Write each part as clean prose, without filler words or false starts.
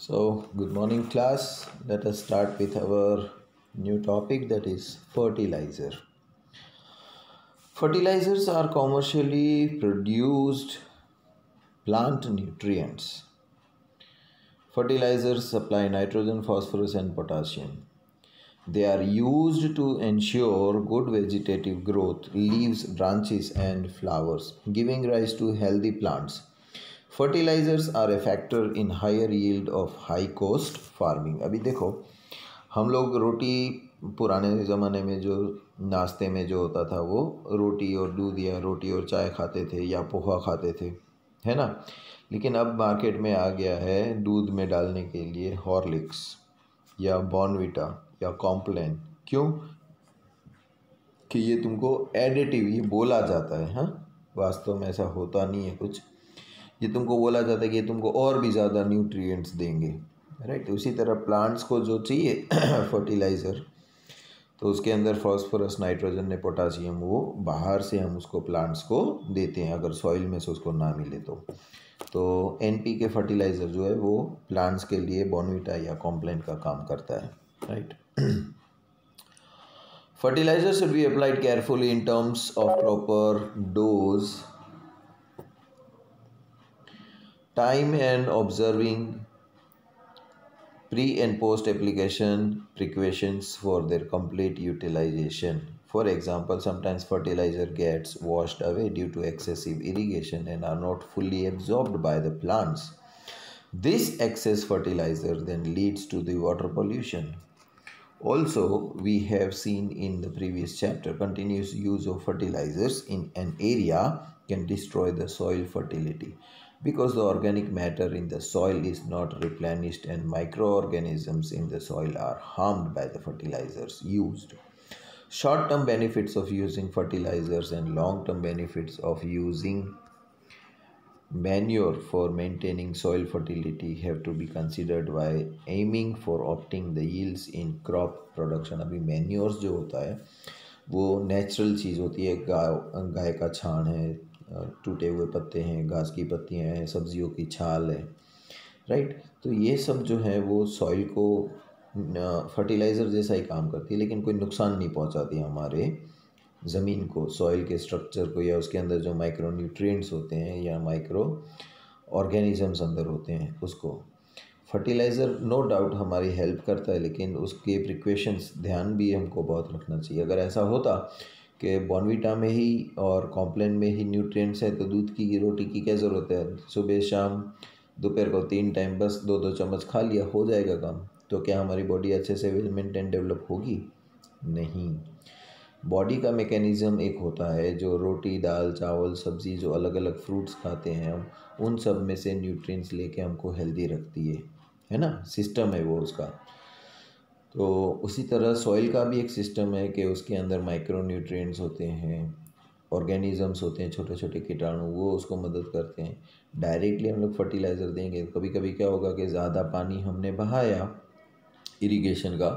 So, good morning, class. Let us start with our new topic, that is fertilizer. Fertilizers are commercially produced plant nutrients. Fertilizers supply nitrogen, phosphorus, and potassium. They are used to ensure good vegetative growth, leaves, branches, and flowers, giving rise to healthy plants. Fertilizers are a factor in higher yield of high cost farming. अभी देखो, हम लोग रोटी पुराने ज़माने में जो नाश्ते में जो होता था वो रोटी और दूध या रोटी और चाय खाते थे या पोहा खाते थे, है ना। लेकिन अब मार्केट में आ गया है दूध में डालने के लिए हॉर्लिक्स या बॉर्नविटा या कॉम्प्लान। क्यों? कि ये तुमको एडिटिव, ये बोला जाता है, हाँ, वास्तव में ऐसा होता नहीं है कुछ। ये तुमको बोला जाता है कि ये तुमको और भी ज़्यादा न्यूट्रिएंट्स देंगे, राइट। उसी तरह प्लांट्स को जो चाहिए फर्टिलाइज़र, तो उसके अंदर फॉस्फोरस, नाइट्रोजन ने पोटासियम, वो बाहर से हम उसको प्लांट्स को देते हैं अगर सॉइल में से उसको ना मिले तो NPK फर्टिलाइज़र जो है वो प्लांट्स के लिए बॉर्नविटा या कॉम्प्लान का काम करता है, right. Fertilizer should be applied carefully in terms of proper dose, time, and observing pre and post application precautions for their complete utilization. For example, sometimes fertilizer gets washed away due to excessive irrigation and are not fully absorbed by the plants. This excess fertilizer then leads to the water pollution. Also, we have seen in the previous chapter, continuous use of fertilizers in an area can destroy the soil fertility because the organic matter in the soil is not replenished and microorganisms in the soil are harmed by the fertilizers used. Short-term benefits of using fertilizers and long-term benefits of using manure for maintaining soil fertility have to be considered while aiming for opting the yields in crop production. अभी manures जो होता है वो natural चीज़ होती है, गाय का छान है, टूटे हुए पत्ते हैं, घास की पत्तियां हैं, सब्जियों की छाल है, राइट। तो ये सब जो है वो सॉइल को फर्टिलाइज़र जैसा ही काम करती है, लेकिन कोई नुकसान नहीं पहुंचाती हमारे ज़मीन को, सॉइल के स्ट्रक्चर को, या उसके अंदर जो माइक्रो न्यूट्रिएंट्स होते हैं या माइक्रो ऑर्गेनिजम्स अंदर होते हैं उसको। फर्टिलाइज़र नो डाउट हमारी हेल्प करता है, लेकिन उसके प्रिकॉशंस ध्यान भी हमको बहुत रखना चाहिए। अगर ऐसा होता कि बॉर्नविटा में ही और कॉम्प्लान में ही न्यूट्रिएंट्स है तो दूध की रोटी की क्या ज़रूरत है, सुबह शाम दोपहर को 3 टाइम बस 2-2 चम्मच खा लिया, हो जाएगा काम। तो क्या हमारी बॉडी अच्छे से वेल मेंटेन डेवलप होगी? नहीं। बॉडी का मैकेनिज़्म एक होता है जो रोटी, दाल, चावल, सब्ज़ी, जो अलग अलग फ्रूट्स खाते हैं हम, उन सब में से न्यूट्रिएंट्स लेके हमको हेल्दी रखती है ना, सिस्टम है वो उसका। तो उसी तरह सॉइल का भी एक सिस्टम है कि उसके अंदर माइक्रो न्यूट्रिएंट्स होते हैं, ऑर्गेनिजम्स होते हैं, छोटे छोटे कीटाणु, वो उसको मदद करते हैं। डायरेक्टली हम लोग फर्टिलाइज़र देंगे, कभी कभी क्या होगा कि ज़्यादा पानी हमने बहाया इरिगेशन का,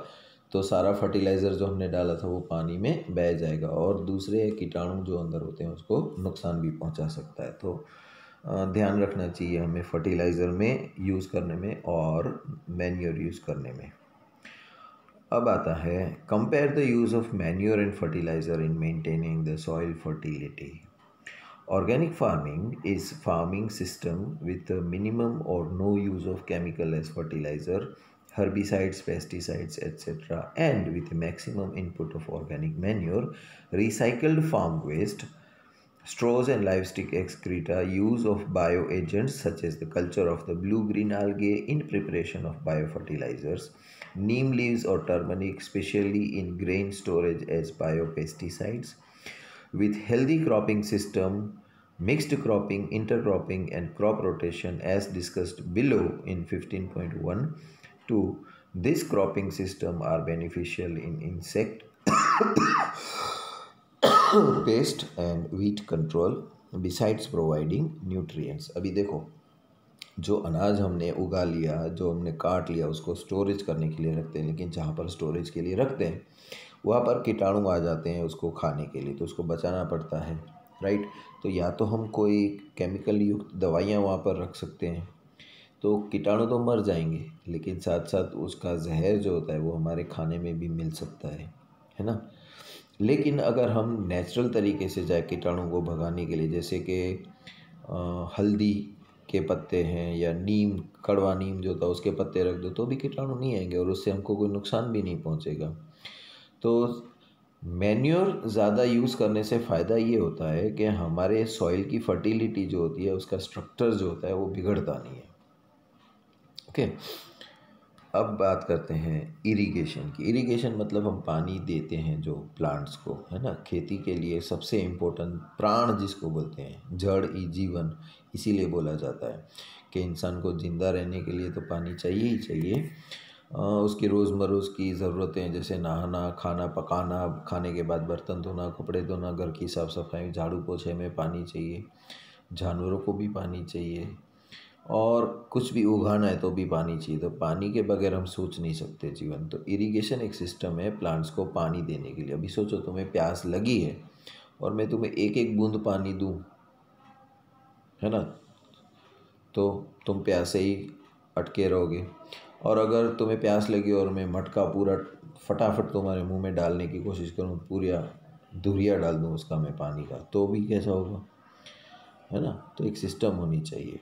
तो सारा फर्टिलाइज़र जो हमने डाला था वो पानी में बह जाएगा और दूसरे कीटाणु जो अंदर होते हैं उसको नुकसान भी पहुंचा सकता है। तो ध्यान रखना चाहिए हमें फर्टिलाइज़र में यूज़ करने में और मैन्योर यूज़ करने में। अब आता है compare the use of manure and fertiliser in maintaining the soil fertility. Organic farming is farming system with a minimum or no use of chemical as fertilizer, herbicides, pesticides, etc., and with a maximum input of organic manure, recycled farm waste, straws and livestock excreta, use of bioagents such as the culture of the blue-green algae in preparation of biofertilizers, neem leaves or turmeric, especially in grain storage as biopesticides, with healthy cropping system, mixed cropping, intercropping, and crop rotation as discussed below in 15.1 to this cropping system are beneficial in insect pest and weed control besides providing nutrients। अभी देखो, जो अनाज हमने उगा लिया, जो हमने काट लिया, उसको स्टोरेज करने के लिए रखते हैं, लेकिन जहाँ पर स्टोरेज के लिए रखते हैं वहाँ पर कीटाणु आ जाते हैं उसको खाने के लिए, तो उसको बचाना पड़ता है, राइट। तो या तो हम कोई केमिकल युक्त दवाइयाँ वहाँ पर रख सकते हैं, तो कीटाणु तो मर जाएंगे, लेकिन साथ साथ उसका जहर जो होता है वो हमारे खाने में भी मिल सकता है ना। लेकिन अगर हम नेचुरल तरीके से जाए कीटाणु को भगाने के लिए, जैसे कि हल्दी के पत्ते हैं या नीम, कड़वा नीम जो होता है उसके पत्ते रख दो तो भी कीटाणु नहीं आएंगे और उससे हमको कोई नुकसान भी नहीं पहुंचेगा। तो मैन्योर ज़्यादा यूज़ करने से फ़ायदा ये होता है कि हमारे सॉइल की फर्टिलिटी जो होती है, उसका स्ट्रक्चर जो होता है वो बिगड़ता नहीं है। ओके, अब बात करते हैं इरिगेशन की। इरिगेशन मतलब हम पानी देते हैं जो प्लांट्स को, है ना। खेती के लिए सबसे इम्पोर्टेंट प्राण जिसको बोलते हैं, जड़ ही जीवन, इसीलिए बोला जाता है कि इंसान को ज़िंदा रहने के लिए तो पानी चाहिए ही चाहिए। उसकी रोज़मर्रा की ज़रूरतें जैसे नहाना, खाना पकाना, खाने के बाद बर्तन धोना, कपड़े धोना, घर की साफ़ सफाई, झाड़ू पोछे में पानी चाहिए, जानवरों को भी पानी चाहिए, और कुछ भी उगाना है तो भी पानी चाहिए। तो पानी के बगैर हम सोच नहीं सकते जीवन। तो इरिगेशन एक सिस्टम है प्लांट्स को पानी देने के लिए। अभी सोचो तुम्हें प्यास लगी है और मैं तुम्हें एक एक बूंद पानी दूं, है ना, तो तुम प्यासे ही अटके रहोगे। और अगर तुम्हें प्यास लगी और मैं मटका पूरा फटाफट तुम्हारे मुंह में डालने की कोशिश करूँ, पूरा धुरिया डाल दूँ उसका मैं पानी का, तो भी कैसा होगा, है ना। तो एक सिस्टम होनी चाहिए।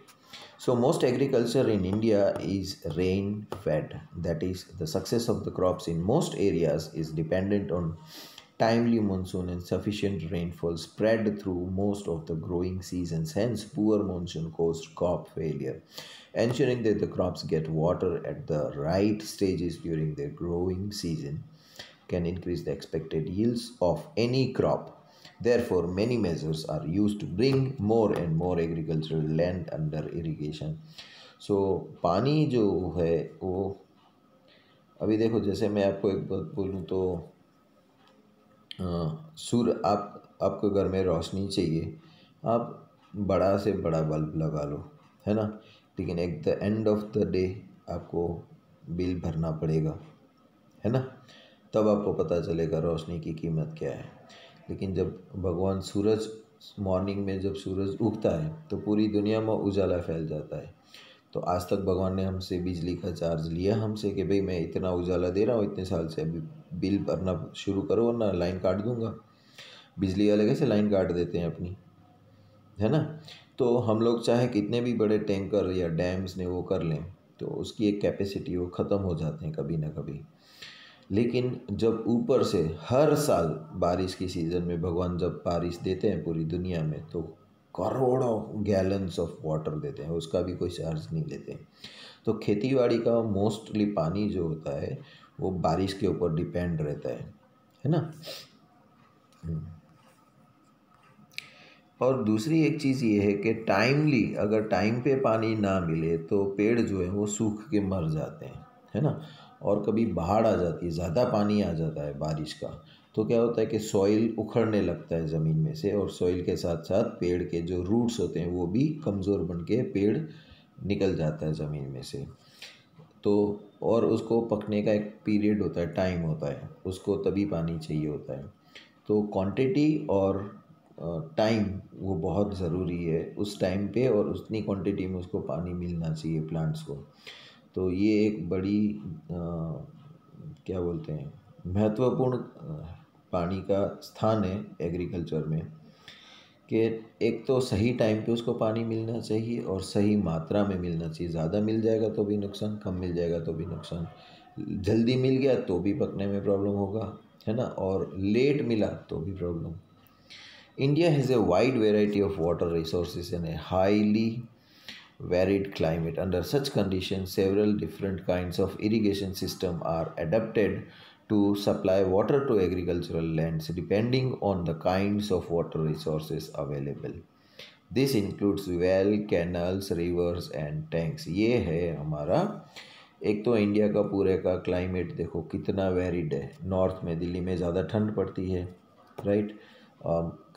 So most agriculture in India is rain fed. That is, the success of the crops in most areas is dependent on timely monsoon and sufficient rainfall spread through most of the growing seasons. Hence, poor monsoon caused crop failure. Ensuring that the crops get water at the right stages during their growing season can increase the expected yields of any crop. Therefore, many measures are used to bring more and more agricultural land under irrigation. So, पानी जो है वो, अभी देखो जैसे मैं आपको एक बात बोलूँ तो आपको घर में रोशनी चाहिए, आप बड़ा से बड़ा बल्ब लगा लो, है ना, लेकिन at the end of the day आपको बिल भरना पड़ेगा, है ना। तब आपको पता चलेगा रोशनी की कीमत क्या है। लेकिन जब भगवान सूरज, मॉर्निंग में जब सूरज उगता है तो पूरी दुनिया में उजाला फैल जाता है। तो आज तक भगवान ने हमसे बिजली का चार्ज लिया हमसे कि भाई मैं इतना उजाला दे रहा हूँ इतने साल से, अभी बिल भरना शुरू करो वरना लाइन काट दूंगा। बिजली वाले कैसे लाइन काट देते हैं अपनी, है ना। तो हम लोग चाहे कितने भी बड़े टैंकर या डैम्स ने वो कर लें तो उसकी एक कैपेसिटी वो ख़त्म हो जाते हैं कभी ना कभी। लेकिन जब ऊपर से हर साल बारिश की सीज़न में भगवान जब बारिश देते हैं पूरी दुनिया में, तो करोड़ों गैलन्स ऑफ वाटर देते हैं, उसका भी कोई चार्ज नहीं लेते। तो खेतीबाड़ी का मोस्टली पानी जो होता है वो बारिश के ऊपर डिपेंड रहता है ना। और दूसरी एक चीज़ ये है कि टाइमली अगर टाइम पे पानी ना मिले तो पेड़ जो है वो सूख के मर जाते हैं, है ना। और कभी बाढ़ आ जाती है, ज़्यादा पानी आ जाता है बारिश का, तो क्या होता है कि सॉइल उखड़ने लगता है ज़मीन में से, और सॉइल के साथ साथ पेड़ के जो रूट्स होते हैं वो भी कमज़ोर बन के पेड़ निकल जाता है ज़मीन में से। तो और उसको पकने का एक पीरियड होता है, टाइम होता है, उसको तभी पानी चाहिए होता है। तो क्वांटिटी और टाइम वो बहुत ज़रूरी है उस टाइम पे, और उतनी क्वांटिटी में उसको पानी मिलना चाहिए प्लांट्स को। तो ये एक बड़ी क्या बोलते हैं, महत्वपूर्ण पानी का स्थान है एग्रीकल्चर में, कि एक तो सही टाइम पे उसको पानी मिलना चाहिए और सही मात्रा में मिलना चाहिए। ज़्यादा मिल जाएगा तो भी नुकसान, कम मिल जाएगा तो भी नुकसान, जल्दी मिल गया तो भी पकने में प्रॉब्लम होगा, है ना, और लेट मिला तो भी problem. India has a wide variety of water resources and a highly varied climate. Under such conditions, several different kinds of irrigation system are adapted to supply water to agricultural lands depending on the kinds of water resources available. This includes well, canals, rivers and tanks. ये है हमारा, एक तो India का पूरे का climate देखो कितना वेरिड है। नॉर्थ में दिल्ली में ज़्यादा ठंड पड़ती है, राइट।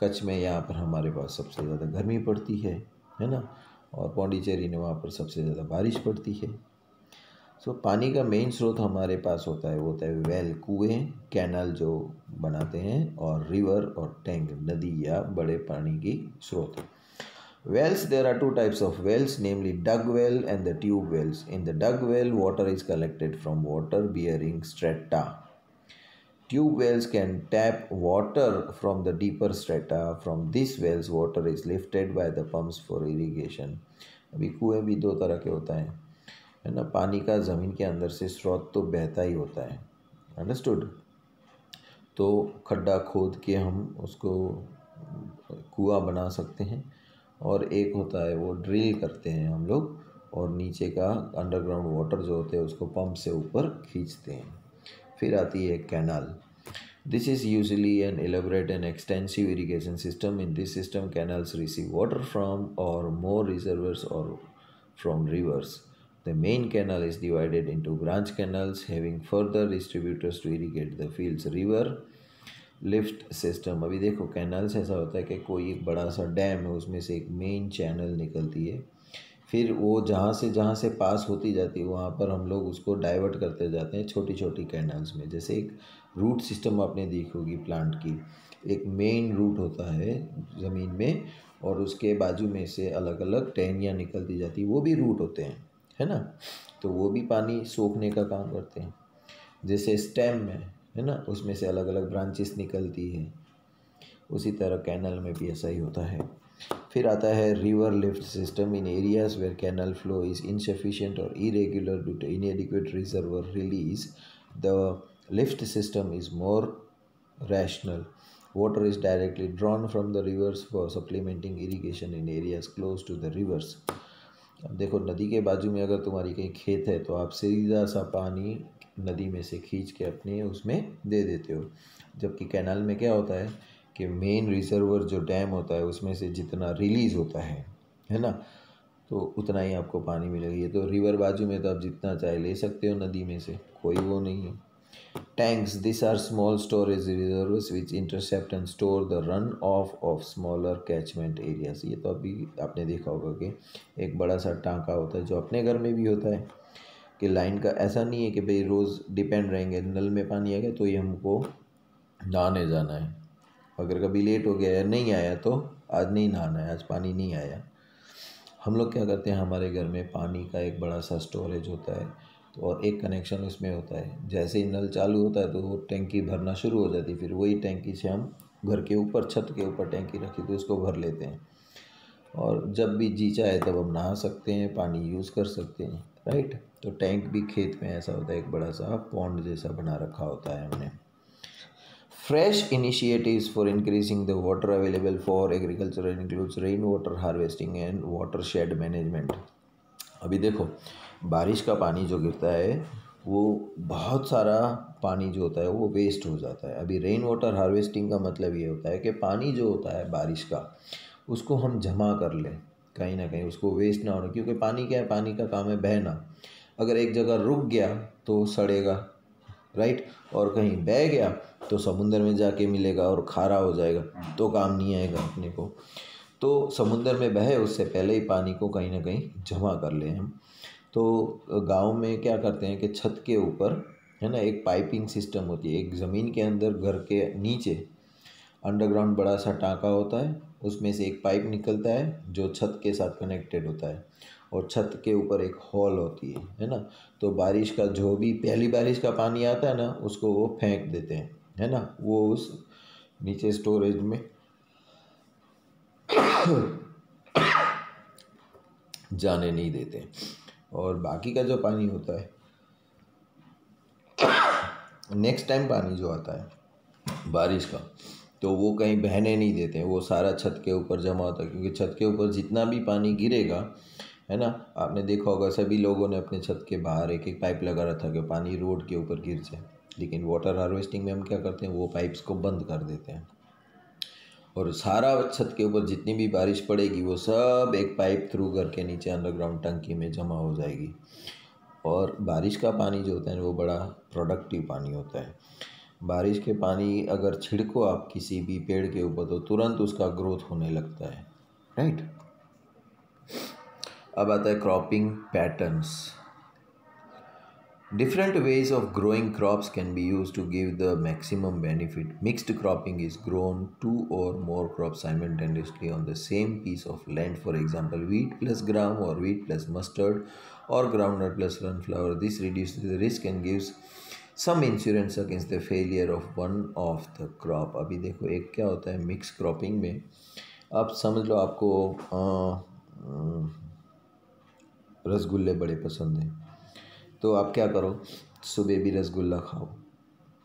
कच्छ में यहाँ पर हमारे पास सबसे ज़्यादा गर्मी पड़ती है ना। और पौंडीचेरी में वहाँ पर सबसे ज़्यादा बारिश पड़ती है। सो पानी का मेन स्रोत हमारे पास होता है, वो होता है वेल, कुएँ, कैनल जो बनाते हैं, और रिवर और टैंक, नदी या बड़े पानी की स्रोत। Wells, there are two types of wells, namely dug well and the tube wells. In the dug well, water is collected from water bearing strata. Tube wells can tap water from the deeper strata. From these wells, water is lifted by the pumps for irrigation. अभी कुएं भी दो तरह के होता है ना। पानी का ज़मीन के अंदर से स्रोत तो बहता ही होता है, अंडरस्टूड। तो खड्डा खोद के हम उसको कुआं बना सकते हैं, और एक होता है वो ड्रिल करते हैं हम लोग, और नीचे का अंडरग्राउंड वाटर जो होते हैं उसको पंप से ऊपर खींचते हैं। फिर आती है canal. This is usually an elaborate and extensive irrigation system. In this system, canals receive water from or more reservoirs or from rivers. The main canal is divided into branch canals having further distributors to irrigate the fields. River lift system, अभी देखो canals ऐसा होता है कि कोई एक बड़ा सा डैम है, उसमें से एक मेन चैनल निकलती है, फिर वो जहाँ से पास होती जाती है वहाँ पर हम लोग उसको डाइवर्ट करते जाते हैं छोटी छोटी कैनल्स में। जैसे एक रूट सिस्टम आपने देखी होगी प्लांट की, एक मेन रूट होता है ज़मीन में, और उसके बाजू में से अलग अलग टहनियाँ निकलती जाती, वो भी रूट होते हैं, है ना। तो वो भी पानी सोखने का काम करते हैं। जैसे स्टेम है ना, उसमें से अलग अलग ब्रांचेस निकलती है, उसी तरह कैनल में भी ऐसा ही होता है। फिर आता है river lift system. In areas where canal flow is insufficient और irregular due to inadequate reservoir release, the lift system is more rational. Water is directly drawn from the rivers for supplementing irrigation in areas close to the rivers. अब देखो नदी के बाजू में अगर तुम्हारी कहीं खेत है तो आप सीधा सा पानी नदी में से खींच के अपने उसमें दे देते हो, जबकि कैनाल में क्या होता है कि मेन रिजर्वर जो डैम होता है उसमें से जितना रिलीज़ होता है ना, तो उतना ही आपको पानी मिलेगा। ये तो रिवर बाजू में तो आप जितना चाहे ले सकते हो नदी में से, कोई वो नहीं है। Tanks, these are small storage reservoirs which intercept and store the runoff of smaller catchment areas. ये तो अभी आपने देखा होगा कि एक बड़ा सा टांका होता है जो अपने घर में भी होता है कि लाइन का ऐसा नहीं है कि भाई रोज़ डिपेंड रहेंगे, नल में पानी आ गया तो ये हमको नहाने जाना है, अगर कभी लेट हो गया या नहीं आया तो आज नहीं नहाना है, आज पानी नहीं आया। हम लोग क्या करते हैं, हमारे घर में पानी का एक बड़ा सा स्टोरेज होता है, तो और एक कनेक्शन उसमें होता है, जैसे ही नल चालू होता है तो वो टैंकी भरना शुरू हो जाती है, फिर वही टैंकी से हम घर के ऊपर छत के ऊपर टैंकी रखी तो उसको भर लेते हैं, और जब भी जी चाहे तब हम नहा सकते हैं, पानी यूज़ कर सकते हैं, राइट। तो टैंक भी खेत में ऐसा होता है, एक बड़ा सा पॉन्ड जैसा बना रखा होता है हमने। Fresh initiatives for increasing the water available for agriculture includes rainwater harvesting and watershed management. अभी देखो बारिश का पानी जो गिरता है वो बहुत सारा पानी जो होता है वो वेस्ट हो जाता है। अभी रेन वाटर हार्वेस्टिंग का मतलब ये होता है कि पानी जो होता है बारिश का उसको हम जमा कर लें कहीं ना कहीं, उसको वेस्ट ना होना, क्योंकि पानी क्या है, पानी का काम है बहना। अगर एक जगह रुक गया तो सड़ेगा, राइट, और कहीं बह गया तो समुंदर में जाके मिलेगा और खारा हो जाएगा, तो काम नहीं आएगा अपने को। तो समुंदर में बहे उससे पहले ही पानी को कहीं ना कहीं जमा कर लें हम। तो गांव में क्या करते हैं कि छत के ऊपर है ना एक पाइपिंग सिस्टम होती है, एक ज़मीन के अंदर घर के नीचे अंडरग्राउंड बड़ा सा टाँका होता है, उसमें से एक पाइप निकलता है जो छत के साथ कनेक्टेड होता है, और छत के ऊपर एक हॉल होती है ना। तो बारिश का जो भी पहली बारिश का पानी आता है ना उसको वो फेंक देते हैं, है ना, वो उस नीचे स्टोरेज में जाने नहीं देते, और बाकी का जो पानी होता है नेक्स्ट टाइम पानी जो आता है बारिश का तो वो कहीं बहने नहीं देते हैं, वो सारा छत के ऊपर जमा होता है, क्योंकि छत के ऊपर जितना भी पानी गिरेगा है ना, आपने देखा होगा सभी लोगों ने अपने छत के बाहर एक एक पाइप लगा रखा कि पानी रोड के ऊपर गिर जाए। लेकिन वाटर हार्वेस्टिंग में हम क्या करते हैं, वो पाइप्स को बंद कर देते हैं, और सारा छत के ऊपर जितनी भी बारिश पड़ेगी वो सब एक पाइप थ्रू घर के नीचे अंडरग्राउंड टंकी में जमा हो जाएगी। और बारिश का पानी जो होता है वो बड़ा प्रोडक्टिव पानी होता है। बारिश के पानी अगर छिड़को आप किसी भी पेड़ के ऊपर तो तुरंत उसका ग्रोथ होने लगता है, राइट। अब आता है cropping patterns. Different ways of growing crops can be used to give the maximum benefit. Mixed cropping is grown two or more crops simultaneously on the same piece of land. For example, wheat plus gram or wheat plus mustard or groundnut plus sunflower. This reduces the risk and gives some insurance against the failure of one of the crop. अभी देखो एक क्या होता है mix cropping में, आप समझ लो आपको रसगुल्ले बड़े पसंद हैं, तो आप क्या करो, सुबह भी रसगुल्ला खाओ,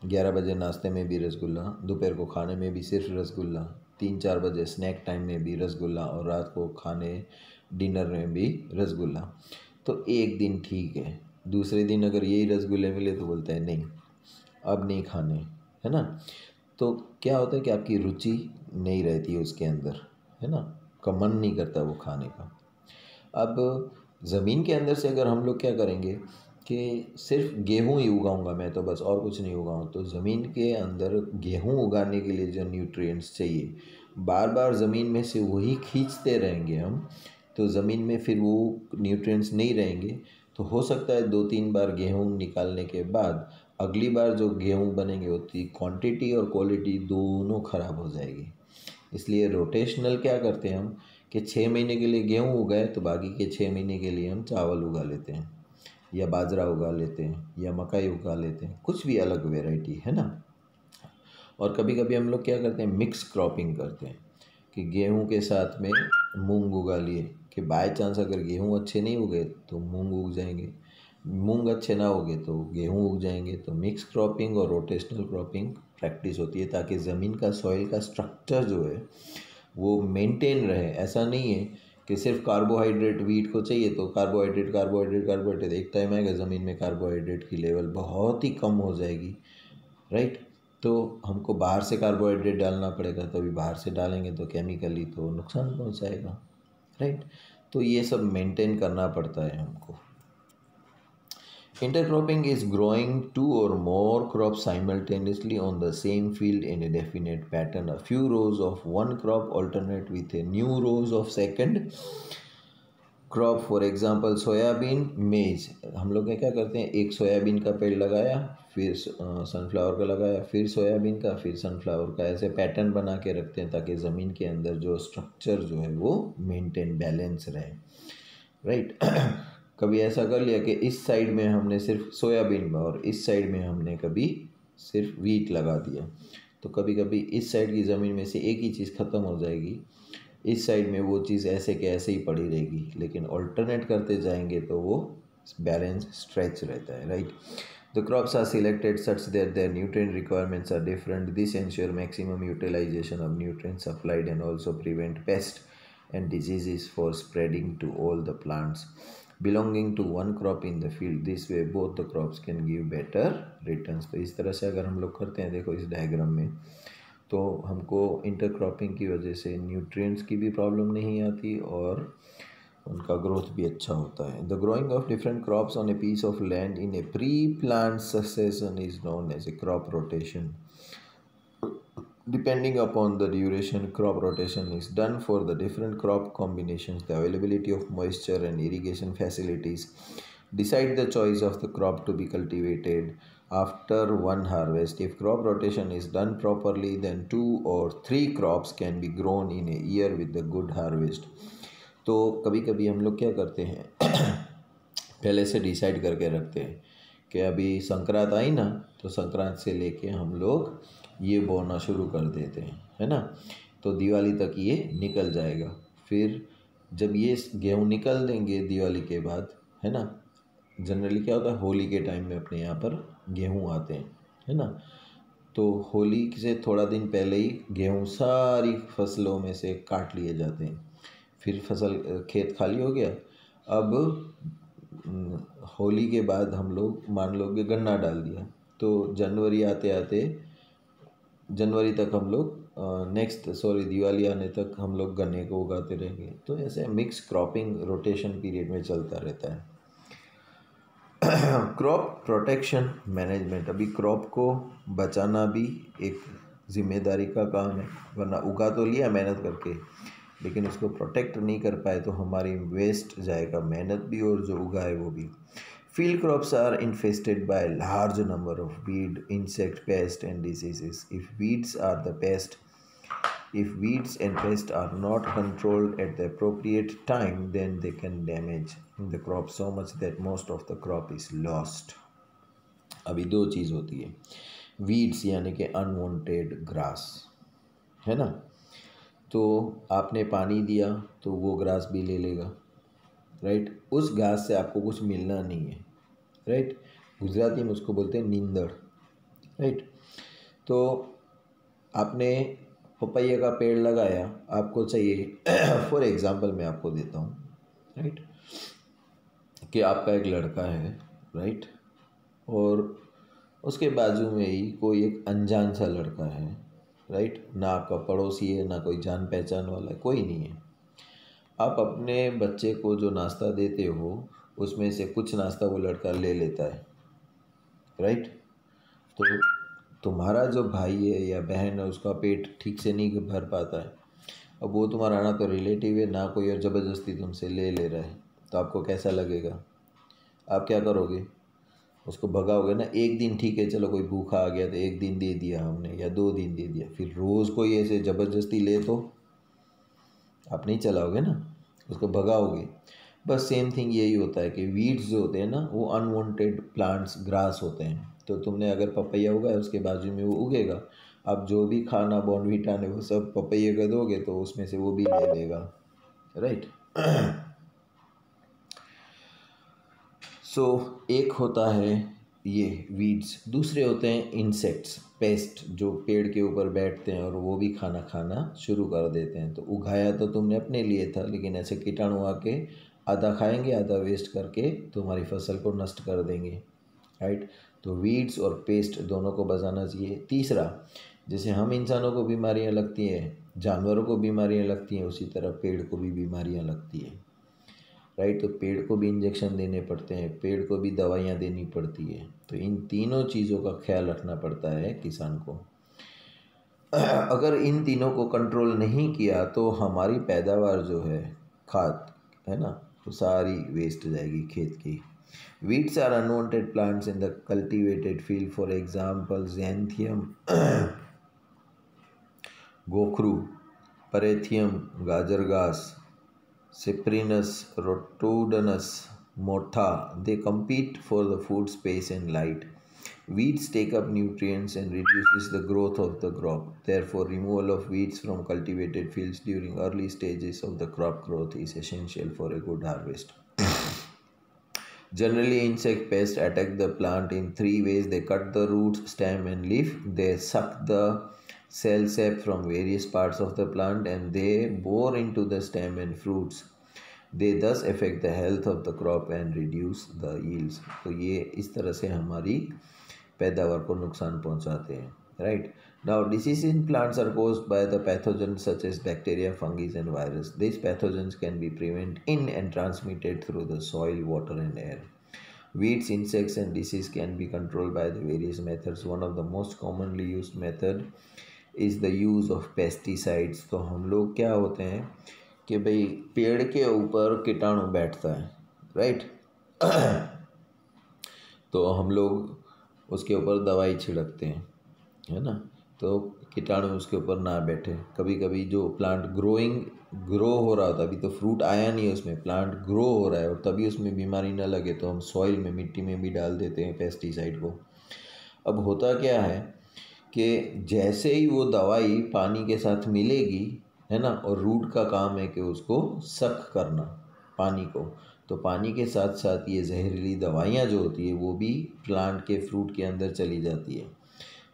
11 बजे नाश्ते में भी रसगुल्ला, दोपहर को खाने में भी सिर्फ रसगुल्ला, 3-4 बजे स्नैक टाइम में भी रसगुल्ला और रात को खाने डिनर में भी रसगुल्ला। तो एक दिन ठीक है, दूसरे दिन अगर यही रसगुल्ले मिले तो बोलता है नहीं अब नहीं खाने, है ना। तो क्या होता है कि आपकी रुचि नहीं रहती है उसके अंदर, है ना, का मन नहीं करता वो खाने का। अब ज़मीन के अंदर से अगर हम लोग क्या करेंगे कि सिर्फ गेहूँ ही उगाऊंगा मैं तो बस और कुछ नहीं उगाऊँ, तो ज़मीन के अंदर गेहूँ उगाने के लिए जो न्यूट्रिएंट्स चाहिए बार बार ज़मीन में से वही खींचते रहेंगे हम, तो ज़मीन में फिर वो न्यूट्रिएंट्स नहीं रहेंगे। तो हो सकता है 2-3 बार गेहूँ निकालने के बाद अगली बार जो गेहूँ बनेंगे उसकी क्वांटिटी और क्वालिटी दोनों ख़राब हो जाएगी। इसलिए रोटेशनल क्या करते हैं हम कि 6 महीने के लिए गेहूँ उगाए तो बाकी के 6 महीने के लिए हम चावल उगा लेते हैं या बाजरा उगा लेते हैं या मकई उगा लेते हैं, कुछ भी अलग वैरायटी, है ना। और कभी कभी हम लोग क्या करते हैं मिक्स क्रॉपिंग करते हैं कि गेहूं के साथ में मूंग उगा लिए कि बाय चांस अगर गेहूं अच्छे नहीं उगे तो मूंग उग जाएंगे, मूंग अच्छे ना उगे तो गेहूं उग जाएंगे। तो मिक्स क्रॉपिंग और रोटेशनल क्रॉपिंग प्रैक्टिस होती है ताकि ज़मीन का सॉइल का स्ट्रक्चर जो है वो मेंटेन रहे। ऐसा नहीं है कि सिर्फ कार्बोहाइड्रेट वीट को चाहिए तो कार्बोहाइड्रेट कार्बोहाइड्रेट कार्बोहाइड्रेट, एक टाइम आएगा ज़मीन में कार्बोहाइड्रेट की लेवल बहुत ही कम हो जाएगी, राइट। तो हमको बाहर से कार्बोहाइड्रेट डालना पड़ेगा, तो अभी बाहर से डालेंगे तो केमिकली तो नुकसान पहुंचाएगा, राइट। तो ये सब मेंटेन करना पड़ता है हमको। Intercropping is growing two or more crops simultaneously on the same field in a definite pattern. A few rows of one crop alternate with a new rows of second crop. For example soybean मेज, हम लोग क्या करते हैं एक soybean का पेड़ लगाया, फिर सनफ्लावर का लगाया, फिर सोयाबीन का, फिर सनफ्लावर का, ऐसे पैटर्न बना के रखते हैं ताकि ज़मीन के अंदर जो स्ट्रक्चर जो है वो मेंटेन बैलेंस रहे, राइट। कभी ऐसा कर लिया कि इस साइड में हमने सिर्फ सोयाबीन और इस साइड में हमने कभी सिर्फ वीट लगा दिया, तो कभी कभी इस साइड की ज़मीन में से एक ही चीज़ ख़त्म हो जाएगी, इस साइड में वो चीज़ ऐसे के ऐसे ही पड़ी रहेगी, लेकिन ऑल्टरनेट करते जाएंगे तो वो बैलेंस स्ट्रेच रहता है, right. The crops are selected such that their nutrient requirements are different. This ensure maximum utilisation of nutrients supplied and also prevent pest and diseases for spreading to all the plants belonging to one crop in the field. This way both the crops can give better returns. तो इस तरह से अगर हम लोग करते हैं, देखो इस डायग्राम में, तो हमको इंटरक्रॉपिंग की वजह से न्यूट्रिएंट्स की भी प्रॉब्लम नहीं आती और उनका ग्रोथ भी अच्छा होता है। The growing of different crops on a piece of land in a pre plant succession is known as a crop rotation. Depending upon the duration, crop rotation is done for the different crop combinations. The availability of moisture and irrigation facilities decide the choice of the crop to be cultivated after one harvest. If crop rotation is done properly, then 2 or 3 crops can be grown in a year with the good harvest. तो कभी कभी हम लोग क्या करते हैं पहले से डिसाइड करके रखते हैं कि अभी संक्रांत आई ना, तो संक्रांत से लेके हम लोग ये बोना शुरू कर देते हैं, है ना, तो दिवाली तक ये निकल जाएगा। फिर जब ये गेहूँ निकल देंगे दिवाली के बाद, है ना, जनरली क्या होता है होली के टाइम में अपने यहाँ पर गेहूँ आते हैं, है ना, तो होली से थोड़ा दिन पहले ही गेहूँ सारी फसलों में से काट लिए जाते हैं। फिर फसल खेत खाली हो गया, अब होली के बाद हम लोग मान लो कि गन्ना डाल दिया, तो जनवरी तक हम लोग दिवाली आने तक हम लोग गन्ने को उगाते रहेंगे। तो ऐसे मिक्स क्रॉपिंग रोटेशन पीरियड में चलता रहता है। क्रॉप प्रोटेक्शन मैनेजमेंट, अभी क्रॉप को बचाना भी एक जिम्मेदारी का काम है, वरना उगा तो लिया मेहनत करके लेकिन उसको प्रोटेक्ट नहीं कर पाए तो हमारी वेस्ट जाएगा मेहनत भी और जो उगा है वो भी। Field crops are infested by a large number of weed, insect, pest, and diseases. If weeds and pests are not controlled at the appropriate time, then they can damage the crop so much that most of the crop is lost. अभी दो चीज़ होती है, weeds यानी कि unwanted grass, है ना। तो आपने पानी दिया तो वो ग्रास भी ले लेगा, राइट। उस घास से आपको कुछ मिलना नहीं है, राइट। गुजराती में उसको बोलते हैं नींदड़, राइट। तो आपने पपैया का पेड़ लगाया, आपको चाहिए फॉर एग्जांपल मैं आपको देता हूँ, राइट, कि आपका एक लड़का है, राइट, और उसके बाजू में ही कोई एक अनजान सा लड़का है, राइट, ना आपका पड़ोसी है, ना कोई जान पहचान वाला है, कोई नहीं है। आप अपने बच्चे को जो नाश्ता देते हो उसमें से कुछ नाश्ता वो लड़का ले लेता है, राइट। तो तुम्हारा जो भाई है या बहन है उसका पेट ठीक से नहीं भर पाता है। अब वो तुम्हारा ना तो रिलेटिव है, ना कोई और ज़बरदस्ती तुमसे ले रहा है, तो आपको कैसा लगेगा? आप क्या करोगे? उसको भगाओगे ना। एक दिन ठीक है, चलो कोई भूखा आ गया तो एक दिन दे दिया हमने या 2 दिन दे दिया, फिर रोज़ कोई ऐसे ज़बरदस्ती ले तो आप नहीं चलाओगे ना, उसको भगाओगे। बस सेम थिंग यही होता है कि वीड्स जो होते हैं ना वो अनवांटेड प्लांट्स, ग्रास होते हैं। तो तुमने अगर पपैया उगाया उसके बाजू में वो उगेगा, आप जो भी खाना बॉर्नवीटा ने वो सब पपैया का दोगे तो उसमें से वो भी ले लेगा, राइट। सो एक होता है ये वीड्स, दूसरे होते हैं इंसेक्ट्स, पेस्ट, जो पेड़ के ऊपर बैठते हैं और वो भी खाना खाना शुरू कर देते हैं। तो उगाया तो तुमने अपने लिए था, लेकिन ऐसे कीटाणु आके आधा खाएंगे, आधा वेस्ट करके तुम्हारी फसल को नष्ट कर देंगे, राइट। तो वीड्स और पेस्ट दोनों को बचाना चाहिए। तीसरा, जैसे हम इंसानों को बीमारियां लगती हैं, जानवरों को बीमारियां लगती हैं, उसी तरह पेड़ को भी बीमारियां लगती हैं, राइट। तो पेड़ को भी इंजेक्शन देने पड़ते हैं, पेड़ को भी दवाइयाँ देनी पड़ती है। तो इन तीनों चीज़ों का ख्याल रखना पड़ता है किसान को। अगर इन तीनों को कंट्रोल नहीं किया तो हमारी पैदावार जो है, खाद है ना, वो सारी वेस्ट जाएगी खेत की। Weeds are unwanted plants in the cultivated field, for example xanthium, गोखरू, परेथियम, गाजर घास, Cyprinus, Rotundus, Motha. They compete for the food space and light. Weeds take up nutrients and reduces the growth of the crop. Therefore, removal of weeds from cultivated fields during early stages of the crop growth is essential for a good harvest. Generally, insect pests attack the plant in 3 ways. They cut the roots, stem and leaf. They suck the cell sap from various parts of the plant and they bore into the stem and fruits. They thus affect the health of the crop and reduce the yields. तो ये इस तरह से हमारी पैदावार को नुकसान पहुंचाते हैं, right? Now, disease in plants are caused by the pathogens such as bacteria, fungi and virus. These pathogens can be prevented in and transmitted through the soil, water and air. Weeds, insects and disease can be controlled by the various methods. One of the most commonly used method is the use of pesticides. तो हम लोग क्या होते हैं कि भाई पेड़ के ऊपर कीटाणु बैठता है, राइट। तो हम लोग उसके ऊपर दवाई छिड़कते हैं, है ना, तो कीटाणु उसके ऊपर ना बैठे। कभी कभी जो प्लांट ग्रो हो रहा होता, अभी तो फ्रूट आया नहीं है उसमें, प्लांट ग्रो हो रहा है और तभी उसमें बीमारी ना लगे तो हम सॉइल में, मिट्टी में भी डाल देते हैं पेस्टिसाइड को। अब होता क्या है कि जैसे ही वो दवाई पानी के साथ मिलेगी, है ना, और रूट का काम है कि उसको सक करना पानी को, तो पानी के साथ साथ ये जहरीली दवाइयाँ जो होती है वो भी प्लांट के फ्रूट के अंदर चली जाती है।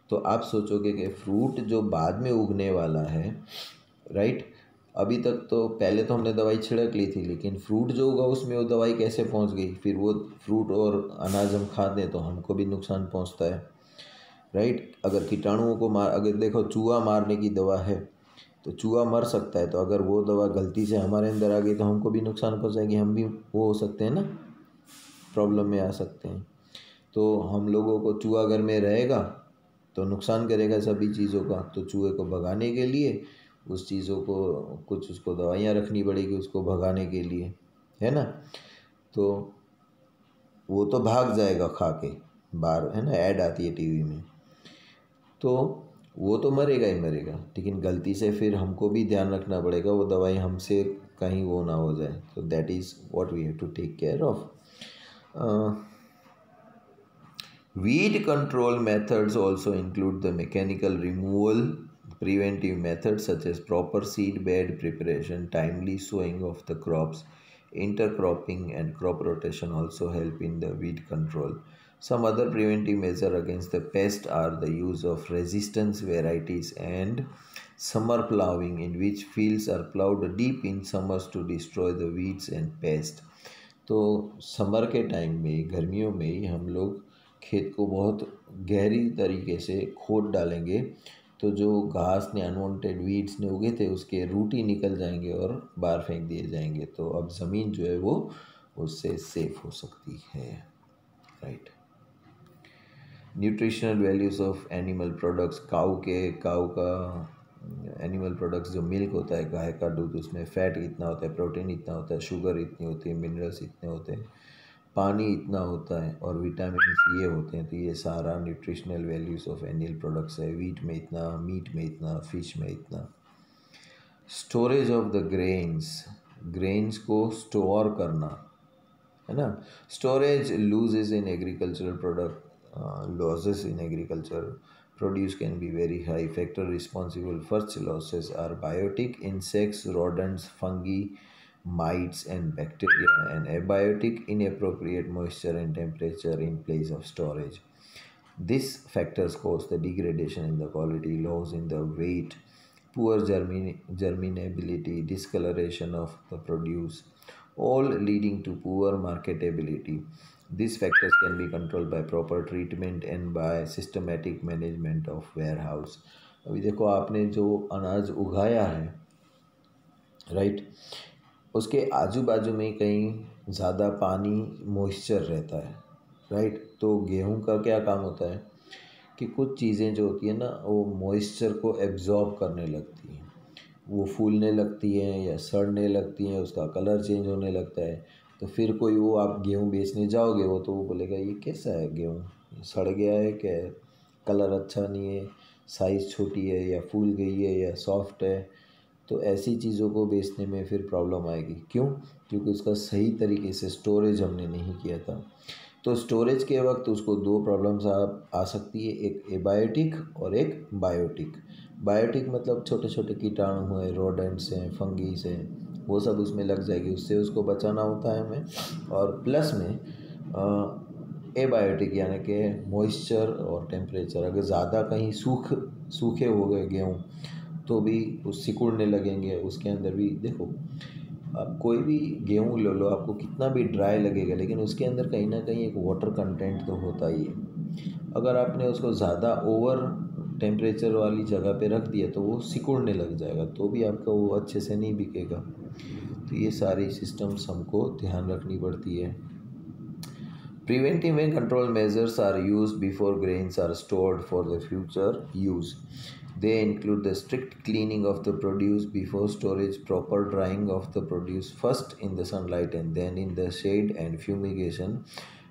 तो आप सोचोगे कि फ्रूट जो बाद में उगने वाला है, राइट, अभी तक तो पहले तो हमने दवाई छिड़क ली थी, लेकिन फ्रूट जो होगा उसमें वो दवाई कैसे पहुंच गई? फिर वो फ्रूट और अनाज हम खाते हैं तो हमको भी नुकसान पहुंचता है, राइट। अगर कीटाणुओं को अगर देखो चूहा मारने की दवा है तो चूहा मर सकता है, तो अगर वो दवा गलती से हमारे अंदर आ गई तो हमको भी नुकसान पहुंचाएगी, हम भी वो हो सकते हैं ना, प्रॉब्लम में आ सकते हैं। तो हम लोगों को चूहा घर में रहेगा तो नुकसान करेगा सभी चीज़ों का, तो चूहे को भगाने के लिए उस चीज़ों को कुछ उसको दवाइयाँ रखनी पड़ेगी उसको भगाने के लिए, है ना। तो वो तो भाग जाएगा खा के, बाहर है ना ऐड आती है टीवी में, तो वो तो मरेगा ही मरेगा, लेकिन गलती से फिर हमको भी ध्यान रखना पड़ेगा वो दवाई हमसे कहीं वो ना हो जाए। तो that is what we have to take care of. Weed control methods also include the mechanical removal, preventive methods such as proper seed bed preparation, timely sowing of the crops, intercropping, and crop rotation also help in the weed control. Some other preventive measures against the pest are the use of resistance varieties and summer plowing, in which fields are plowed deep in summers to destroy the weeds and pests. तो summer के time में, गर्मियों में ही हम लोग खेत को बहुत गहरी तरीके से खोद डालेंगे, तो जो घास ने, अनवांटेड वीड्स ने उगे थे, उसके रूट ही निकल जाएंगे और बाहर फेंक दिए जाएंगे। तो अब ज़मीन जो है वो उससे सेफ हो सकती है, right. Nutritional values of animal products, cow का एनिमल प्रोडक्ट्स जो मिल्क होता है, गाय का दूध, उसमें फ़ैट इतना होता है, प्रोटीन इतना होता है, शुगर इतनी होती है, मिनरल्स इतने होते हैं, पानी इतना होता है और विटामिन ये होते हैं। तो ये सारा nutritional values of animal products है। वीट में इतना, मीट में इतना, फिश में इतना। स्टोरेज ऑफ द ग्रेन्स को स्टोर करना, है ना। Storage loses in agricultural product, losses in agriculture produce can be very high. Factor responsible for such losses are biotic insects, rodents, fungi, mites, and bacteria, and abiotic inappropriate moisture and temperature in place of storage. These factors cause the degradation in the quality, loss in the weight, poor germinability, discoloration of the produce, all leading to poor marketability. These factors can be controlled by proper treatment and by systematic management of warehouse. अभी देखो, आपने जो अनाज उगाया है, right, उसके आजू बाजू में कहीं ज़्यादा पानी, मॉइस्चर रहता है, राइट। तो गेहूं का क्या काम होता है कि कुछ चीज़ें जो होती है ना, वो मॉइस्चर को एब्जॉर्ब करने लगती हैं, वो फूलने लगती हैं या सड़ने लगती हैं, उसका कलर चेंज होने लगता है। तो फिर कोई, वो आप गेहूं बेचने जाओगे, वो तो वो बोलेगा ये कैसा है गेहूं, ये सड़ गया है क्या, कलर अच्छा नहीं है, साइज़ छोटी है, या फूल गई है, या सॉफ्ट है। तो ऐसी चीज़ों को बेचने में फिर प्रॉब्लम आएगी। क्यों? क्योंकि उसका सही तरीके से स्टोरेज हमने नहीं किया था। तो स्टोरेज के वक्त उसको दो प्रॉब्लम्स आ सकती है, एक एबायोटिक और एक बायोटिक। बायोटिक मतलब छोटे छोटे कीटाणु हैं, रोडेंट्स हैं, फंगीस हैं, वो सब उसमें लग जाएगी, उससे उसको बचाना होता है हमें। और प्लस में एबायोटिक यानी कि मॉइस्चर और टेम्परेचर, अगर ज़्यादा कहीं सूखे हो गए गेहूँ तो भी वो सिकुड़ने लगेंगे। उसके अंदर भी देखो, आप कोई भी गेहूँ ले लो, आपको कितना भी ड्राई लगेगा, लेकिन उसके अंदर कहीं ना कहीं एक वाटर कंटेंट तो होता ही है। अगर आपने उसको ज़्यादा ओवर टेम्परेचर वाली जगह पे रख दिया तो वो सिकुड़ने लग जाएगा, तो भी आपका वो अच्छे से नहीं बिकेगा। तो ये सारी सिस्टम्स हमको ध्यान रखनी पड़ती है। Preventive and control measures are used before grains are stored for the future use. They include the strict cleaning of the produce before storage, proper drying of the produce first in the sunlight and then in the shade, and fumigation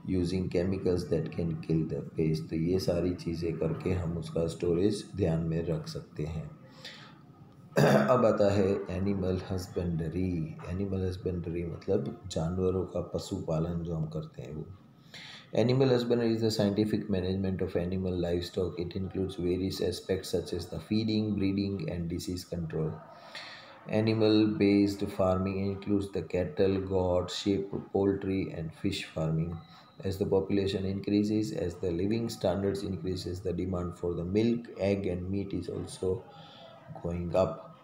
using chemicals that can kill the pest. तो ये सारी चीज़ें करके हम उसका storage ध्यान में रख सकते हैं। अब आता है एनिमल हस्बेंड्री। एनिमल हस्बेंड्री मतलब जानवरों का पशुपालन जो हम करते हैं वो। Animal husbandry is the scientific management of animal livestock. It includes various aspects such as the feeding, breeding, and disease control. Animal-based farming includes the cattle, goat, sheep, poultry, and fish farming. As the population increases, as the living standards increases, the demand for the milk, egg, and meat is also going up.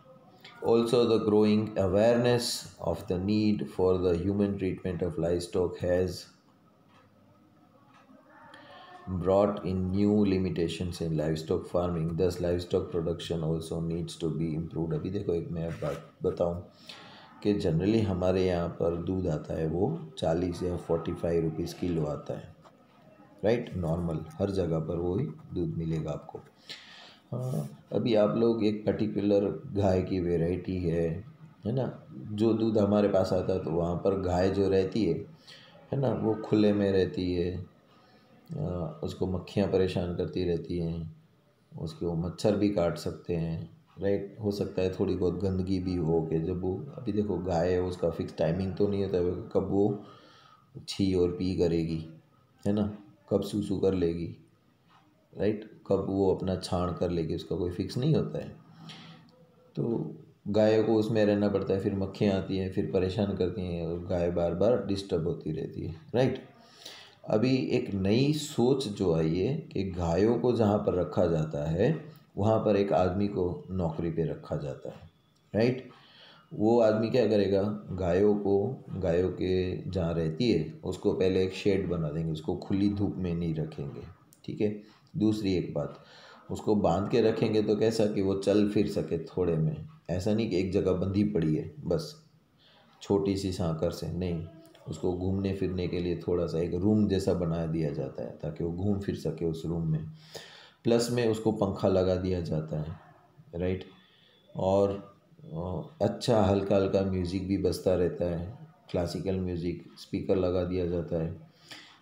Also, the growing awareness of the need for the human treatment of livestock has brought in new limitations in livestock farming. Thus, livestock production also needs to be improved. अभी देखो, एक मैं बात बताऊँ कि generally हमारे यहाँ पर दूध आता है वो 40 या 45 रुपीज़ किलो आता है, राइट। नॉर्मल हर जगह पर वही दूध मिलेगा आपको। हाँ, अभी आप लोग एक पर्टिकुलर गाय की वैरायटी है ना, जो दूध हमारे पास आता है, तो वहाँ पर गाय जो रहती है है ना, वो खुले में रहती है, उसको मक्खियाँ परेशान करती रहती हैं, उसके वो मच्छर भी काट सकते हैं, राइट। हो सकता है थोड़ी बहुत गंदगी भी हो कि जब वो, अभी देखो गाय है उसका फिक्स टाइमिंग तो नहीं होता है कब वो छी और पी करेगी, है ना, कब सूसू कर लेगी, राइट, कब वो अपना छाण कर लेगी, उसका कोई फिक्स नहीं होता है। तो गाय को उसमें रहना पड़ता है, फिर मक्खियाँ आती हैं, फिर परेशान करती हैं और गाय बार बार डिस्टर्ब होती रहती है, राइट। अभी एक नई सोच जो आई है कि गायों को जहाँ पर रखा जाता है वहाँ पर एक आदमी को नौकरी पे रखा जाता है, राइट। वो आदमी क्या करेगा, गायों को, गायों के जहाँ रहती है उसको पहले एक शेड बना देंगे, उसको खुली धूप में नहीं रखेंगे, ठीक है। दूसरी एक बात, उसको बांध के रखेंगे तो कैसा कि वो चल फिर सके थोड़े में, ऐसा नहीं कि एक जगह बंधी पड़ी है बस छोटी सी सांकर से, नहीं, उसको घूमने फिरने के लिए थोड़ा सा एक रूम जैसा बना दिया जाता है ताकि वो घूम फिर सके उस रूम में। प्लस में उसको पंखा लगा दिया जाता है, राइट। और अच्छा हल्का हल्का म्यूज़िक भी बजता रहता है, क्लासिकल म्यूज़िक, स्पीकर लगा दिया जाता है।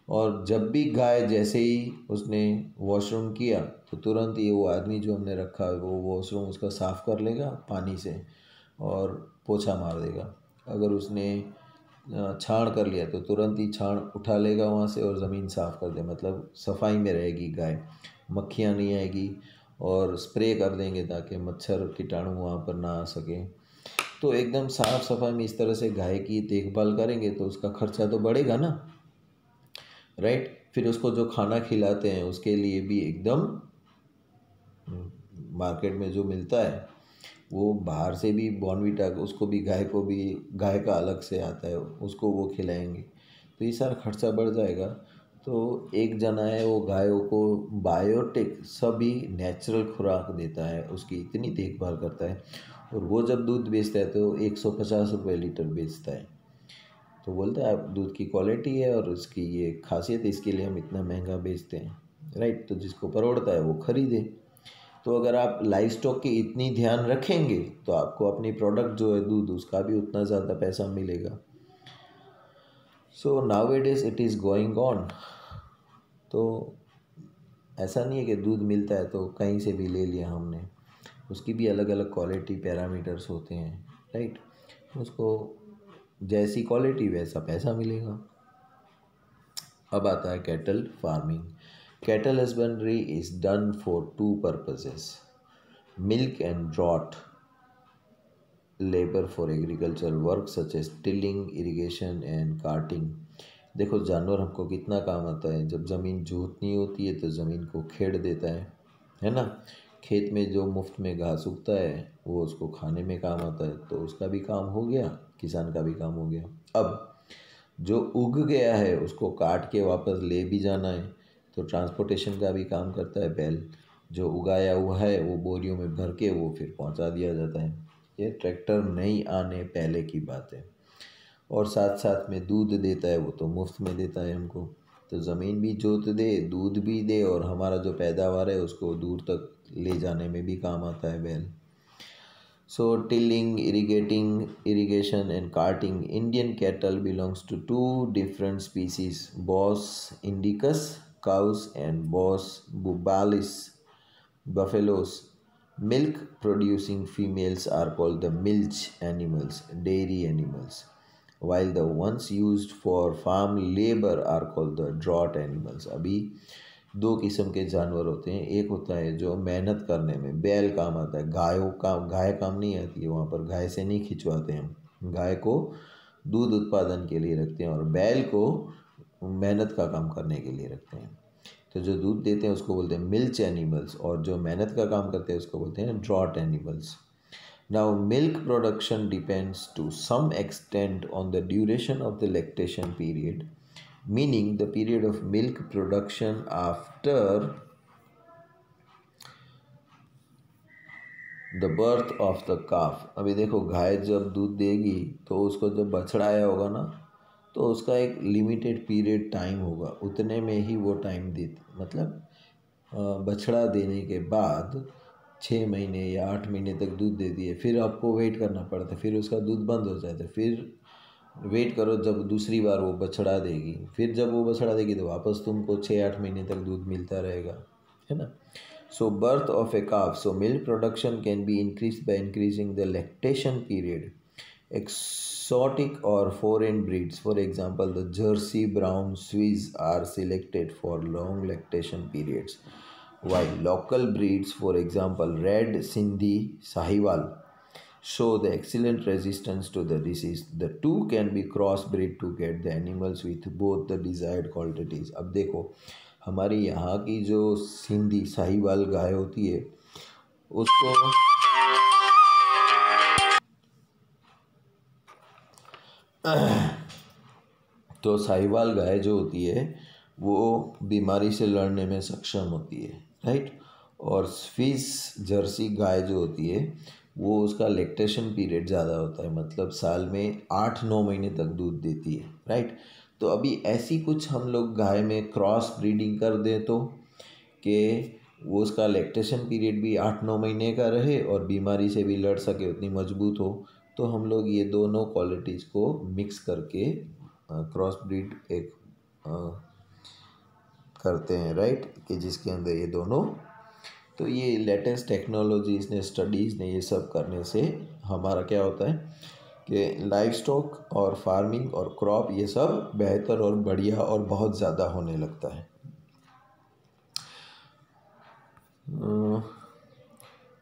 और जब भी गाय जैसे ही उसने वॉशरूम किया तो तुरंत ही वो आदमी जो हमने रखा है वो वॉशरूम उसका साफ़ कर लेगा पानी से और पोछा मार देगा। अगर उसने छाण कर लिया तो तुरंत ही छाण उठा लेगा वहाँ से और ज़मीन साफ़ कर दे, मतलब सफाई में रहेगी गाय, मक्खियाँ नहीं आएगी। और स्प्रे कर देंगे ताकि मच्छर कीटाणु वहाँ पर ना आ सके। तो एकदम साफ़ सफाई में इस तरह से गाय की देखभाल करेंगे तो उसका खर्चा तो बढ़ेगा ना, राइट। फिर उसको जो खाना खिलाते हैं उसके लिए भी एकदम मार्केट में जो मिलता है वो बाहर से भी बॉर्नवीटा, उसको भी गाय को भी गाय का अलग से आता है, उसको वो खिलाएंगे तो ये सारा खर्चा बढ़ जाएगा। तो एक जना है वो गायों को बायोटिक सभी नेचुरल खुराक देता है, उसकी इतनी देखभाल करता है और वो जब दूध बेचता है तो 150 रुपये लीटर बेचता है। तो बोलता है आप दूध की क्वालिटी है और उसकी ये खासियत है, इसके लिए हम इतना महंगा बेचते हैं, राइट। तो जिसको परोड़ता है वो खरीदे। तो अगर आप लाइव स्टॉक की इतनी ध्यान रखेंगे तो आपको अपनी प्रोडक्ट जो है दूध उसका भी उतना ज़्यादा पैसा मिलेगा। So now it is it is going on. तो ऐसा नहीं है कि दूध मिलता है तो कहीं से भी ले लिया हमने, उसकी भी अलग अलग क्वालिटी पैरामीटर्स होते हैं, राइट। उसको जैसी क्वालिटी वैसा पैसा मिलेगा। अब आता है cattle farming. Cattle husbandry is done for two purposes, milk and draught labour for agriculture work such as tilling, irrigation and carting. देखो जानवर हमको कितना काम आता है, जब ज़मीन जोतनी होती है तो ज़मीन को खेड़ देता है ना। खेत में जो मुफ्त में घास उगता है वो उसको खाने में काम आता है, तो उसका भी काम हो गया, किसान का भी काम हो गया। अब जो उग गया है उसको काट के वापस ले भी जाना है तो ट्रांसपोर्टेशन का भी काम करता है बैल। जो उगाया हुआ है वो बोरियों में भर के वो फिर पहुंचा दिया जाता है। ये ट्रैक्टर नहीं आने पहले की बात है। और साथ साथ में दूध देता है, वो तो मुफ्त में देता है हमको। तो ज़मीन भी जोत दे, दूध भी दे और हमारा जो पैदावार है उसको दूर तक ले जाने में भी काम आता है बैल। So tilling, irrigation and carting. Indian cattle belongs to two different species, Bos indicus cows and Bos bubalis buffaloes. Milk producing females are called the milch animals, dairy animals, while the ones used for farm labor are called the draught animals. अभी दो किस्म के जानवर होते हैं, एक होता है जो मेहनत करने में बैल काम आता है, गाय काम नहीं आती है, वहाँ पर गाय से नहीं खिंचवाते हम, गाय को दूध उत्पादन के लिए रखते हैं और बैल को मेहनत का काम करने के लिए रखते हैं। तो जो दूध देते हैं उसको बोलते हैं मिल्च एनिमल्स और जो मेहनत का काम करते हैं उसको बोलते हैं draught animals. Now, milk production depends to some extent on the duration of the lactation period, meaning the period of milk production after the birth of the calf। अभी देखो गाय जब दूध देगी तो उसको जब बछड़ा आया होगा ना तो उसका एक लिमिटेड पीरियड टाइम होगा, उतने में ही वो टाइम देती, मतलब बछड़ा देने के बाद 6 महीने या 8 महीने तक दूध देती है, फिर आपको वेट करना पड़ता है, फिर उसका दूध बंद हो जाता है, फिर वेट करो, जब दूसरी बार वो बछड़ा देगी, फिर जब वो बछड़ा देगी तो वापस तुमको 6-8 महीने तक दूध मिलता रहेगा, है ना। So birth of a calf, so milk production can be increase by increasing the lactation period. Exotic or foreign breeds, for example, the Jersey Brown Swiss, are selected for long lactation periods, while local breeds, for example, Red Sindhi Sahiwal, show the excellent resistance to the disease. The two can be crossbred to get the animals with both the desired qualities. अब देखो, हमारी यहाँ की जो सिंधी साहिवाल गाय होती है उसको तो साहिवाल गाय जो होती है वो बीमारी से लड़ने में सक्षम होती है, राइट। और स्विस जर्सी गाय जो होती है वो उसका लैक्टेशन पीरियड ज़्यादा होता है, मतलब साल में 8-9 महीने तक दूध देती है, राइट। तो अभी ऐसी कुछ हम लोग गाय में क्रॉस ब्रीडिंग कर दें तो कि वो उसका लैक्टेशन पीरियड भी 8-9 महीने का रहे और बीमारी से भी लड़ सके, उतनी मजबूत हो, तो हम लोग ये दोनों क्वालिटीज़ को मिक्स करके क्रॉस ब्रीड एक करते हैं, राइट, कि जिसके अंदर ये दोनों, तो ये लेटेस्ट टेक्नोलॉजीज़ ने, स्टडीज़ ने, ये सब करने से हमारा क्या होता है कि लाइफ स्टॉक और फार्मिंग और क्रॉप ये सब बेहतर और बढ़िया और बहुत ज़्यादा होने लगता है।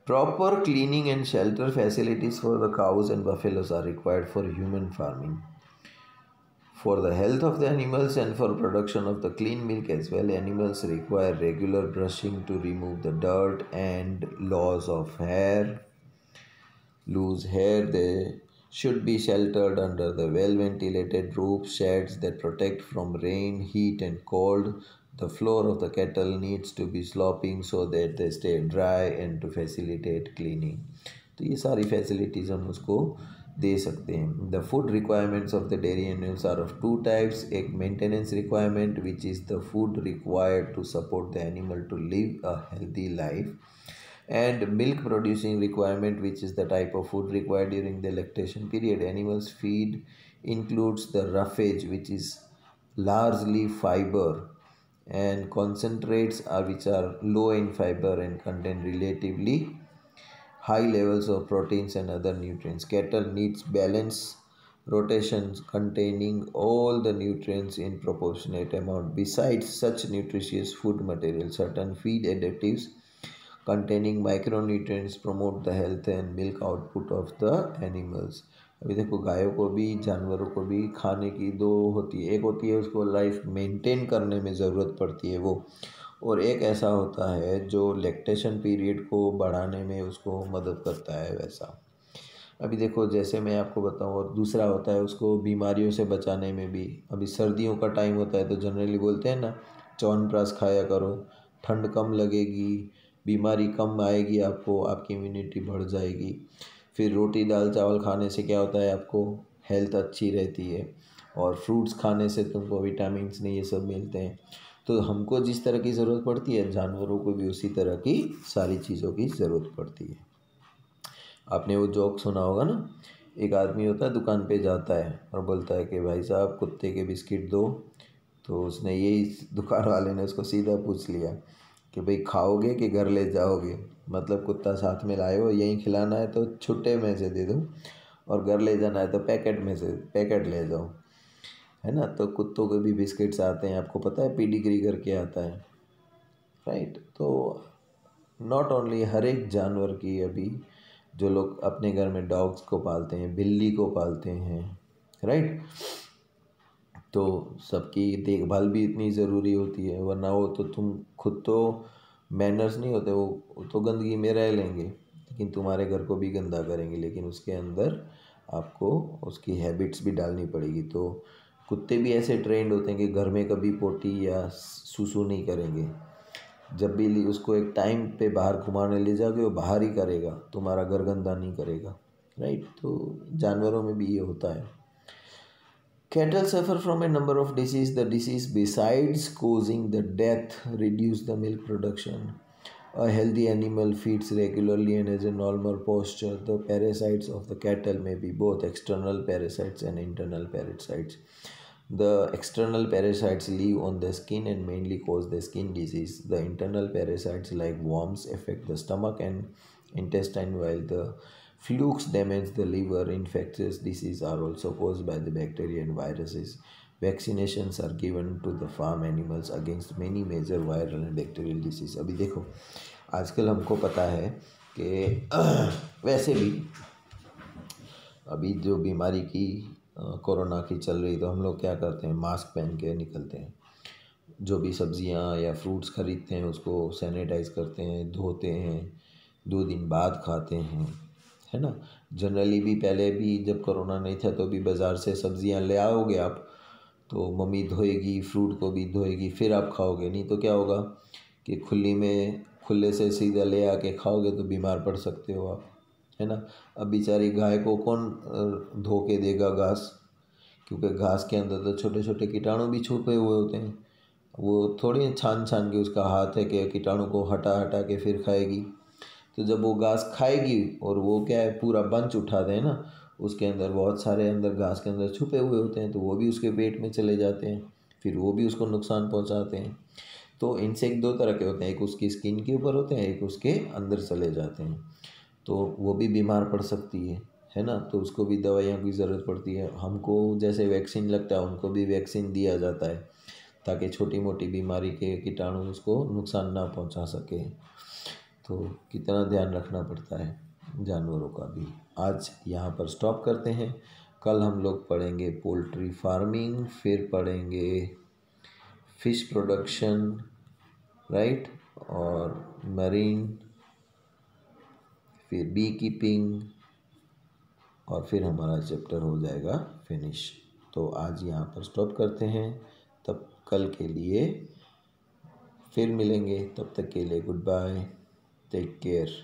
Proper cleaning and shelter facilities for the cows and buffaloes are required for human farming. For the health of the animals and for production of the clean milk as well, animals require regular brushing to remove the dirt and loss of hair. Loose hair, they should be sheltered under the well-ventilated roof sheds that protect from rain, heat and cold. The floor of the kettle needs to be sloping so that they stay dry and to facilitate cleaning. तो ये सारी facilities हम उसको दे सकते हैं। The food requirements of the dairy animals are of two types, एक maintenance requirement which is the food required to support the animal to live a healthy life, and milk producing requirement, which is the type of food required during the lactation period. Animals feed includes the roughage, which is largely fiber, and concentrates are which are low in fiber and contain relatively high levels of proteins and other nutrients. Cattle needs balance rotations containing all the nutrients in proportionate amount. Besides such nutritious food material, certain feed additives containing micronutrients promote the health and milk output of the animals. अभी देखो, गायों को भी जानवरों को भी खाने की दो होती है, एक होती है उसको लाइफ मेंटेन करने में ज़रूरत पड़ती है वो, और एक ऐसा होता है जो लैक्टेशन पीरियड को बढ़ाने में उसको मदद करता है वैसा। अभी देखो, जैसे मैं आपको बताऊँ, और दूसरा होता है उसको बीमारियों से बचाने में भी। अभी सर्दियों का टाइम होता है तो जनरली बोलते हैं ना, च्यवनप्राश खाया करो, ठंड कम लगेगी, बीमारी कम आएगी, आपको आपकी इम्यूनिटी बढ़ जाएगी। फिर रोटी दाल चावल खाने से क्या होता है, आपको हेल्थ अच्छी रहती है, और फ्रूट्स खाने से तुमको विटामिन्स ने ये सब मिलते हैं। तो हमको जिस तरह की ज़रूरत पड़ती है, जानवरों को भी उसी तरह की सारी चीज़ों की ज़रूरत पड़ती है। आपने वो जोक सुना होगा ना, एक आदमी होता है दुकान पे जाता है और बोलता है कि भाई साहब कुत्ते के बिस्किट दो। तो उसने यही दुकान वाले ने उसको सीधा पूछ लिया कि भाई खाओगे कि घर ले जाओगे, मतलब कुत्ता साथ में लाए हो, यहीं खिलाना है तो छुट्टे में से दे दो, और घर ले जाना है तो पैकेट में से पैकेट ले जाओ, है ना। तो कुत्तों के भी बिस्किट्स आते हैं, आपको पता है, पीडिग्री करके आता है, राइट। तो नॉट ओनली, हर एक जानवर की, अभी जो लोग अपने घर में डॉग्स को पालते हैं, बिल्ली को पालते हैं, राइट, तो सबकी देखभाल भी इतनी ज़रूरी होती है, वरना वो तो तुम खुद तो मैनर्स नहीं होते, वो तो गंदगी में रह लेंगे लेकिन तुम्हारे घर को भी गंदा करेंगे, लेकिन उसके अंदर आपको उसकी हैबिट्स भी डालनी पड़ेगी। तो कुत्ते भी ऐसे ट्रेंड होते हैं कि घर में कभी पोटी या सुसु नहीं करेंगे, जब भी उसको एक टाइम पे बाहर घुमाने ले जाओगे वो बाहर ही करेगा, तुम्हारा घर गंदा नहीं करेगा, राइट। तो जानवरों में भी ये होता है। Cattle suffer from a number of diseases. The disease, besides causing the death, reduce the milk production. A healthy animal feeds regularly and has a normal posture. The parasites of the cattle may be both external parasites and internal parasites. The external parasites live on the skin and mainly cause the skin disease. The internal parasites like worms affect the stomach and intestine, while the flukes damage the liver. Infectious diseases are also caused by the bacteria and viruses. Vaccinations are given to the farm animals against many major viral and bacterial disease. अभी देखो आजकल हमको पता है कि वैसे भी अभी जो बीमारी की कोरोना की चल रही, तो हम लोग क्या करते हैं, मास्क पहन के निकलते हैं। जो भी सब्जियां या फ्रूट्स खरीदते हैं उसको सैनिटाइज करते हैं, धोते हैं, 2 दिन बाद खाते हैं, है ना। जनरली भी पहले भी जब कोरोना नहीं था तो भी बाज़ार से सब्जियां ले आओगे आप तो मम्मी धोएगी, फ्रूट को भी धोएगी, फिर आप खाओगे। नहीं तो क्या होगा कि खुले से सीधा ले आके खाओगे तो बीमार पड़ सकते हो आप, है ना। अब बेचारी गाय को कौन धो के देगा घास, क्योंकि घास के अंदर तो छोटे छोटे कीटाणु भी छुपे हुए होते हैं। वो थोड़ी छान छान के उसका हाथ है कि कीटाणु को हटा हटा के फिर खाएगी। तो जब वो घास खाएगी और वो क्या है पूरा बंच उठा दे ना, उसके अंदर बहुत सारे अंदर घास के अंदर छुपे हुए होते हैं, तो वो भी उसके पेट में चले जाते हैं, फिर वो भी उसको नुकसान पहुंचाते हैं। तो इंसेक्ट 2 तरह के होते हैं, एक उसकी स्किन के ऊपर होते हैं, एक उसके अंदर चले जाते हैं। तो वो भी बीमार पड़ सकती है ना। तो उसको भी दवाइयों की ज़रूरत पड़ती है। हमको जैसे वैक्सीन लगता है उनको भी वैक्सीन दिया जाता है ताकि छोटी मोटी बीमारी के कीटाणु उसको नुकसान ना पहुंचा सके। तो कितना ध्यान रखना पड़ता है जानवरों का भी। आज यहाँ पर स्टॉप करते हैं। कल हम लोग पढ़ेंगे पोल्ट्री फार्मिंग, फिर पढ़ेंगे फिश प्रोडक्शन, राइट, और मरीन, फिर बी कीपिंग, और फिर हमारा चैप्टर हो जाएगा फिनिश। तो आज यहाँ पर स्टॉप करते हैं। तब कल के लिए फिर मिलेंगे, तब तक के लिए गुड बाय, टेक केयर।